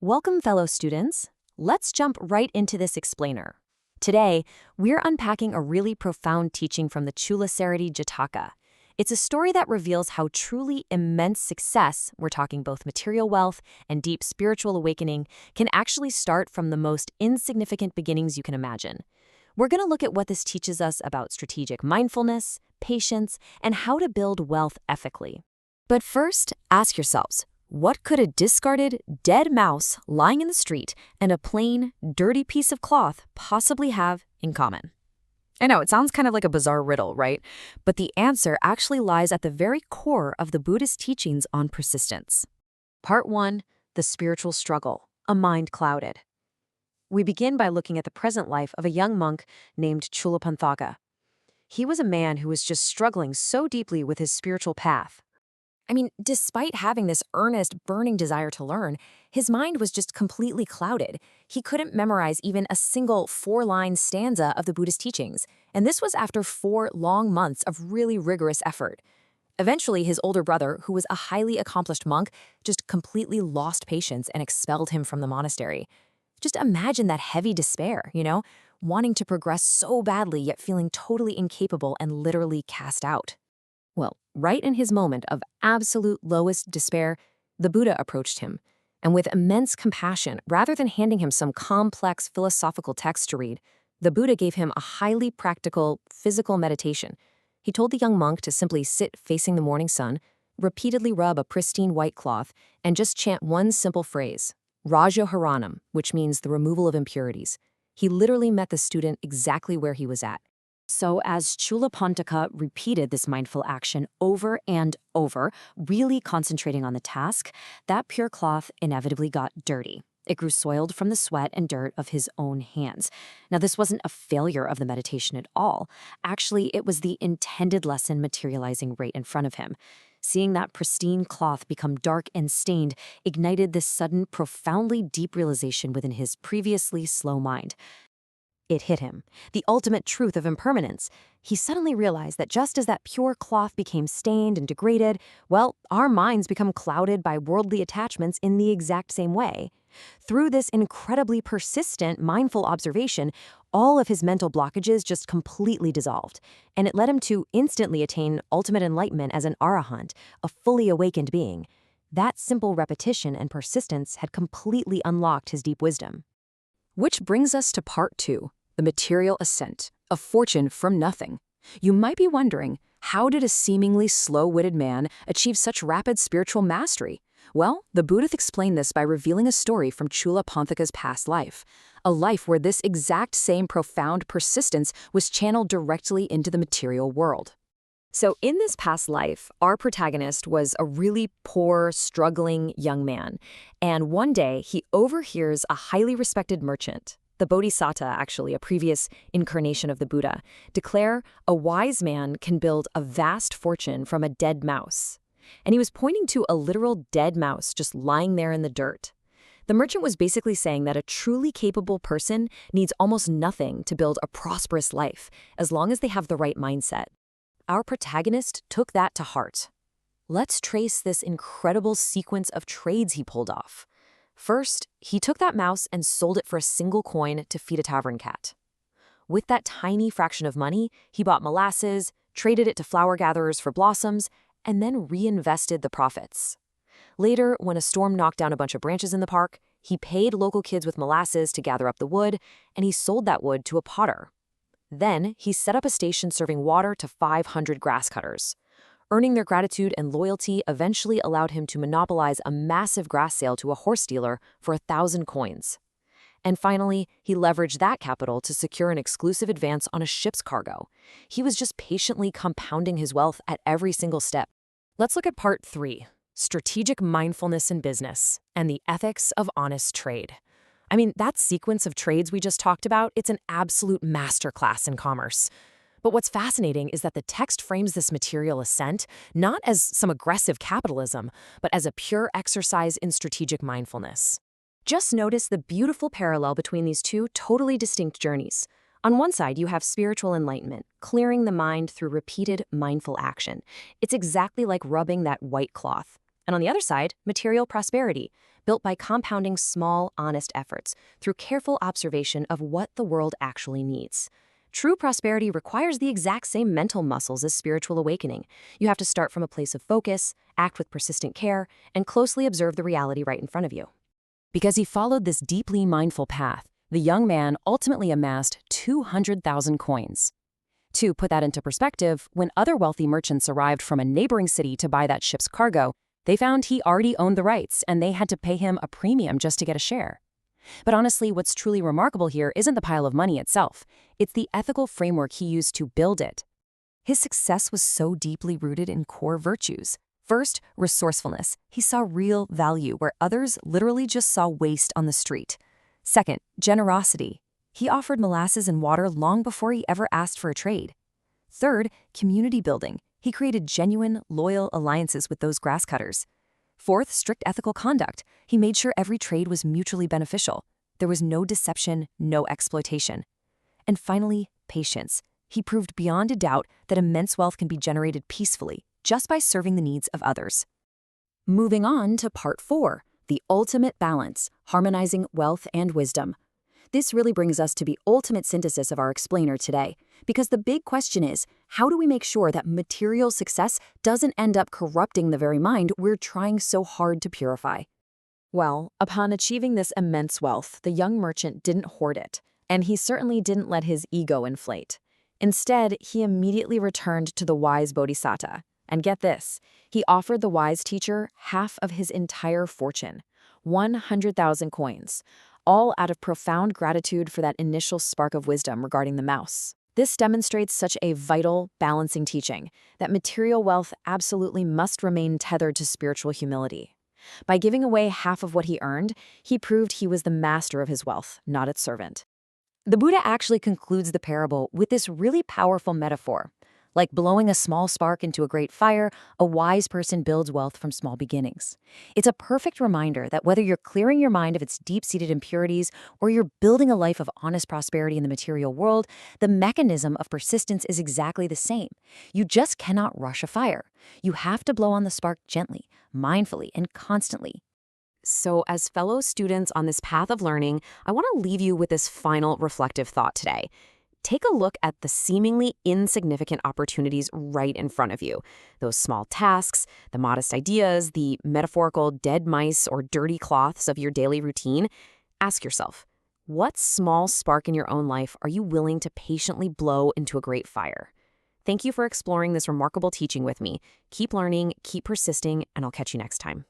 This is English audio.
Welcome, fellow students. Let's jump right into this explainer. Today, we're unpacking a really profound teaching from the Chulasarity Jataka. It's a story that reveals how truly immense success, we're talking both material wealth and deep spiritual awakening, can actually start from the most insignificant beginnings you can imagine. We're going to look at what this teaches us about strategic mindfulness, patience, and how to build wealth ethically. But first, ask yourselves, what could a discarded, dead mouse lying in the street and a plain, dirty piece of cloth possibly have in common? I know, it sounds kind of like a bizarre riddle, right? But the answer actually lies at the very core of the Buddhist teachings on persistence. Part 1, the spiritual struggle, a mind clouded. We begin by looking at the present life of a young monk named Chulapanthaka. He was a man who was just struggling so deeply with his spiritual path. Despite having this earnest, burning desire to learn, his mind was just completely clouded. He couldn't memorize even a single 4-line stanza of the Buddhist teachings, and this was after 4 long months of really rigorous effort. Eventually, his older brother, who was a highly accomplished monk, just completely lost patience and expelled him from the monastery. Just imagine that heavy despair, wanting to progress so badly yet feeling totally incapable and literally cast out. Well, right in his moment of absolute lowest despair, the Buddha approached him, and with immense compassion, rather than handing him some complex philosophical text to read, the Buddha gave him a highly practical, physical meditation. He told the young monk to simply sit facing the morning sun, repeatedly rub a pristine white cloth, and just chant one simple phrase, Rajaharanam, which means the removal of impurities. He literally met the student exactly where he was at. So as Chulapantaka repeated this mindful action over and over, really concentrating on the task, that pure cloth inevitably got dirty. It grew soiled from the sweat and dirt of his own hands. Now, this wasn't a failure of the meditation at all. Actually, it was the intended lesson materializing right in front of him. Seeing that pristine cloth become dark and stained ignited this sudden, profoundly deep realization within his previously slow mind. It hit him, the ultimate truth of impermanence. He suddenly realized that just as that pure cloth became stained and degraded, well, our minds become clouded by worldly attachments in the exact same way. Through this incredibly persistent, mindful observation, all of his mental blockages just completely dissolved, and it led him to instantly attain ultimate enlightenment as an arahant, a fully awakened being. That simple repetition and persistence had completely unlocked his deep wisdom. Which brings us to part 2. The material ascent, a fortune from nothing. You might be wondering, how did a seemingly slow-witted man achieve such rapid spiritual mastery? Well, the Buddha explained this by revealing a story from Chulapanthaka's past life, a life where this exact same profound persistence was channeled directly into the material world. So in this past life, our protagonist was a really poor, struggling young man, and one day he overhears a highly respected merchant, the Bodhisattva, actually, a previous incarnation of the Buddha, declare a wise man can build a vast fortune from a dead mouse. And he was pointing to a literal dead mouse just lying there in the dirt. The merchant was basically saying that a truly capable person needs almost nothing to build a prosperous life, as long as they have the right mindset. Our protagonist took that to heart. Let's trace this incredible sequence of trades he pulled off. First, he took that mouse and sold it for a single coin to feed a tavern cat. With that tiny fraction of money, he bought molasses, traded it to flower gatherers for blossoms, and then reinvested the profits. Later, when a storm knocked down a bunch of branches in the park, he paid local kids with molasses to gather up the wood, and he sold that wood to a potter. Then, he set up a station serving water to 500 grass cutters. Earning their gratitude and loyalty eventually allowed him to monopolize a massive grass sale to a horse dealer for 1,000 coins. And finally, he leveraged that capital to secure an exclusive advance on a ship's cargo. He was just patiently compounding his wealth at every single step. Let's look at part 3, strategic mindfulness in business and the ethics of honest trade. That sequence of trades we just talked about, it's an absolute masterclass in commerce. But what's fascinating is that the text frames this material ascent not as some aggressive capitalism, but as a pure exercise in strategic mindfulness. Just notice the beautiful parallel between these two totally distinct journeys. On one side, you have spiritual enlightenment, clearing the mind through repeated mindful action. It's exactly like rubbing that white cloth. And on the other side, material prosperity, built by compounding small, honest efforts through careful observation of what the world actually needs. True prosperity requires the exact same mental muscles as spiritual awakening. You have to start from a place of focus, act with persistent care, and closely observe the reality right in front of you. Because he followed this deeply mindful path, the young man ultimately amassed 200,000 coins. To put that into perspective, when other wealthy merchants arrived from a neighboring city to buy that ship's cargo, they found he already owned the rights and they had to pay him a premium just to get a share. But honestly, what's truly remarkable here isn't the pile of money itself. It's the ethical framework he used to build it. His success was so deeply rooted in core virtues. First, resourcefulness. He saw real value where others literally just saw waste on the street. Second, generosity. He offered molasses and water long before he ever asked for a trade. Third, community building. He created genuine, loyal alliances with those grass cutters. Fourth, strict ethical conduct. He made sure every trade was mutually beneficial. There was no deception, no exploitation. And finally, patience. He proved beyond a doubt that immense wealth can be generated peacefully, just by serving the needs of others. Moving on to part 4, the ultimate balance, harmonizing wealth and wisdom. This really brings us to the ultimate synthesis of our explainer today, because the big question is, how do we make sure that material success doesn't end up corrupting the very mind we're trying so hard to purify? Well, upon achieving this immense wealth, the young merchant didn't hoard it, and he certainly didn't let his ego inflate. Instead, he immediately returned to the wise bodhisattva. And get this, he offered the wise teacher half of his entire fortune, 100,000 coins, all out of profound gratitude for that initial spark of wisdom regarding the mouse. This demonstrates such a vital, balancing teaching that material wealth absolutely must remain tethered to spiritual humility. By giving away half of what he earned, he proved he was the master of his wealth, not its servant. The Buddha actually concludes the parable with this really powerful metaphor. Like blowing a small spark into a great fire, a wise person builds wealth from small beginnings. It's a perfect reminder that whether you're clearing your mind of its deep-seated impurities or you're building a life of honest prosperity in the material world, the mechanism of persistence is exactly the same. You just cannot rush a fire. You have to blow on the spark gently, mindfully, and constantly. So as fellow students on this path of learning, I want to leave you with this final reflective thought today. Take a look at the seemingly insignificant opportunities right in front of you. Those small tasks, the modest ideas, the metaphorical dead mice or dirty cloths of your daily routine. Ask yourself, what small spark in your own life are you willing to patiently blow into a great fire? Thank you for exploring this remarkable teaching with me. Keep learning, keep persisting, and I'll catch you next time.